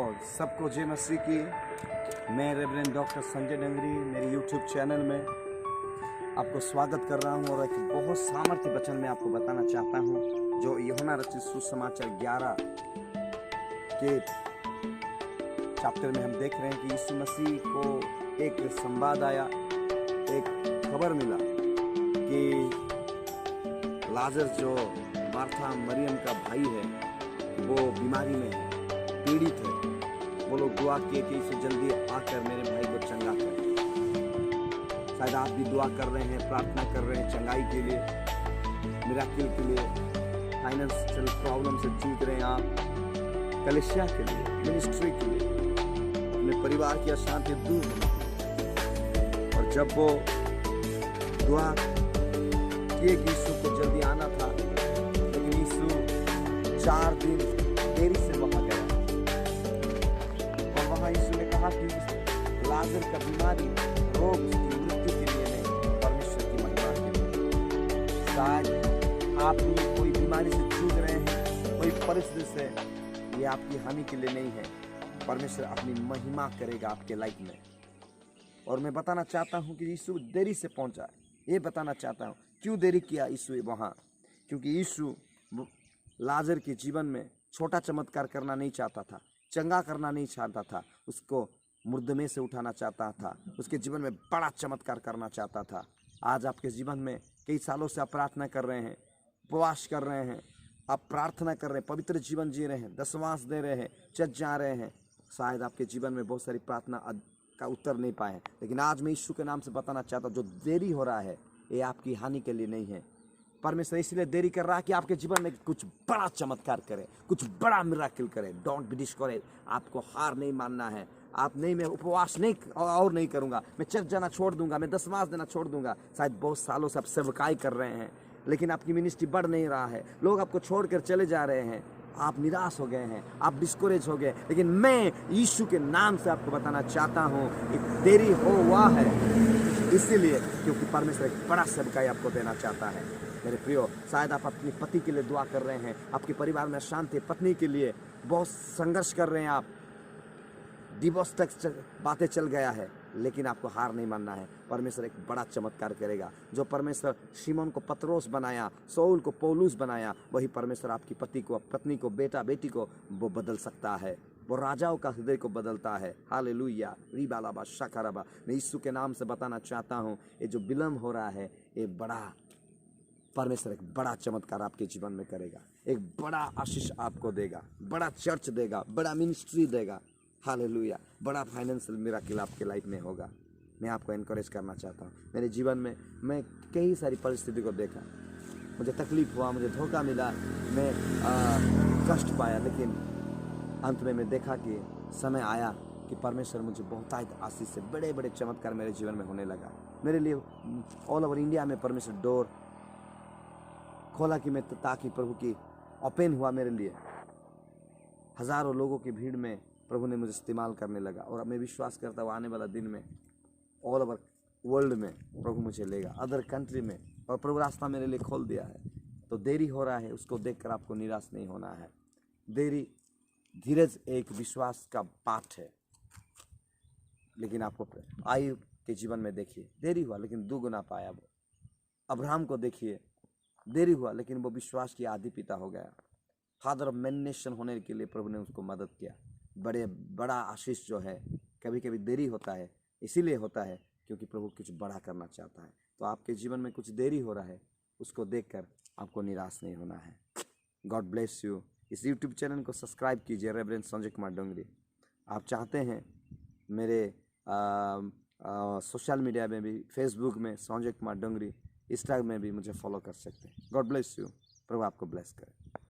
सबको जय मसीह की। मैं रेवरेंड डॉक्टर संजय डंगरी मेरे यूट्यूब चैनल में आपको स्वागत कर रहा हूं और एक बहुत सामर्थ्य वचन में आपको बताना चाहता हूं जो यूहन्ना रचित सुसमाचार 11 के चैप्टर में हम देख रहे हैं कि यीशु मसीह को एक संवाद आया, एक खबर मिला कि लाजर जो मार्था मरियम का भाई है वो बीमारी में पीड़ित है। वो लोग दुआ किए कि इसे जल्दी आकर मेरे भाई को चंगा कर। शायद आप भी दुआ कर रहे हैं, प्रार्थना कर रहे हैं चंगाई के लिए, मिराकिल के लिए, फाइनेंशियल प्रॉब्लम से जूझ रहे हैं आप, कलीसिया के लिए, मिनिस्ट्री के लिए, अपने परिवार की अशांति दूर होने। और जब वो दुआ किए कि यीशु को जल्दी आना था, लेकिन यीशु 4 दिन देरी से वहां गया और वहां यीशु ने कहा कि लाजर का बीमारी रोग उसकी मृत्यु के लिए नहीं, परमेश्वर की महिमा के लिए। शायद आप भी कोई बीमारी से जूझ रहे हैं, कोई परिस्थिति से, ये आपकी हानि के लिए नहीं है। परमेश्वर अपनी महिमा करेगा आपके लाइफ में। और मैं बताना चाहता हूं कि यीशु देरी से पहुंचा, ये बताना चाहता हूं क्यों देरी किया यीशु वहां। क्योंकि यीशु लाजर के जीवन में छोटा चमत्कार करना नहीं चाहता था, चंगा करना नहीं चाहता था, उसको मुर्दे से उठाना चाहता था, उसके जीवन में बड़ा चमत्कार करना चाहता था। आज आपके जीवन में कई सालों से आप प्रार्थना कर रहे हैं, उपवास कर रहे हैं, आप प्रार्थना कर रहे हैं, पवित्र जीवन जी रहे हैं, दशमांश दे रहे हैं, चर्च जा रहे हैं। शायद आपके जीवन में बहुत सारी प्रार्थना का उत्तर नहीं पाए, लेकिन आज मैं यीशु के नाम से बताना चाहता हूँ जो देरी हो रहा है ये आपकी हानि के लिए नहीं है। परमेश्वर इसलिए देरी कर रहा है कि आपके जीवन में कुछ बड़ा चमत्कार करे, कुछ बड़ा मिराकिल करे। Don't be discourage. आपको हार नहीं मानना है। आप नहीं, मैं उपवास नहीं और नहीं करूंगा, मैं चर्च जाना छोड़ दूंगा, मैं दशमांश देना छोड़ दूंगा। शायद बहुत सालों से आप सेवकाई कर रहे हैं, लेकिन आपकी मिनिस्ट्री बढ़ नहीं रहा है, लोग आपको छोड़कर चले जा रहे हैं, आप निराश हो गए हैं, आप डिस्करेज हो गए। लेकिन मैं यीशु के नाम से आपको बताना चाहता हूँ कि देरी हुआ है इसीलिए क्योंकि परमेश्वर एक बड़ा सेवकाई आपको देना चाहता है। मेरे प्रियो, शायद आप अपनी पति के लिए दुआ कर रहे हैं, आपके परिवार में शांति, पत्नी के लिए बहुत संघर्ष कर रहे हैं, आप डिवोर्स तक बातें चल गया है, लेकिन आपको हार नहीं मानना है। परमेश्वर एक बड़ा चमत्कार करेगा। जो परमेश्वर शिमोन को पत्रोस बनाया, शाऊल को पौलुस बनाया, वही परमेश्वर आपकी पति को, पत्नी को, बेटा बेटी को वो बदल सकता है। वो राजाओं का हृदय को बदलता है। हालेलुया, रिबालाबा शकाराबा। मैं यीशु के नाम से बताना चाहता हूँ ये जो विलम्ब हो रहा है ये बड़ा, परमेश्वर एक बड़ा चमत्कार आपके जीवन में करेगा, एक बड़ा आशीष आपको देगा, बड़ा चर्च देगा, बड़ा मिनिस्ट्री देगा। हालेलुया, बड़ा फाइनेंशियल मिराकिल आपके लाइफ में होगा। मैं आपको एनकरेज करना चाहता हूँ। मेरे जीवन में मैं कई सारी परिस्थिति को देखा, मुझे तकलीफ हुआ, मुझे धोखा मिला, मैं कष्ट पाया, लेकिन अंत में मैं देखा कि समय आया कि परमेश्वर मुझे बहुतायत आशीष से बड़े बड़े चमत्कार मेरे जीवन में होने लगा। मेरे लिए ऑल ओवर इंडिया में परमेश्वर डोर खोला कि मैं ताकि प्रभु की ओपन हुआ मेरे लिए। हजारों लोगों की भीड़ में प्रभु ने मुझे इस्तेमाल करने लगा और मैं विश्वास करता हूँ आने वाला दिन में ऑल ओवर वर्ल्ड में प्रभु मुझे लेगा, अदर कंट्री में, और प्रभु रास्ता मेरे लिए खोल दिया है। तो देरी हो रहा है, उसको देखकर आपको निराश नहीं होना है। देरी, धीरज एक विश्वास का पाठ है। लेकिन आपको आयु के जीवन में देखिए, देरी हुआ लेकिन 2 गुना पाया। वो अब्राहम को देखिए, देरी हुआ लेकिन वो विश्वास की आदि पिता हो गया। फादर ऑफ मैनी नेशन होने के लिए प्रभु ने उसको मदद किया। बड़ा आशीष जो है कभी कभी देरी होता है, इसीलिए होता है क्योंकि प्रभु कुछ बड़ा करना चाहता है। तो आपके जीवन में कुछ देरी हो रहा है, उसको देखकर आपको निराश नहीं होना है। God bless you. इस यूट्यूब चैनल को सब्सक्राइब कीजिए, रेवरेंड संजय कुमार डोंगरी। आप चाहते हैं मेरे सोशल मीडिया में भी, फेसबुक में संजय कुमार डोंगरी, इंस्टाग्राम में भी मुझे फॉलो कर सकते हैं। God bless you. प्रभु आपको ब्लेस करे।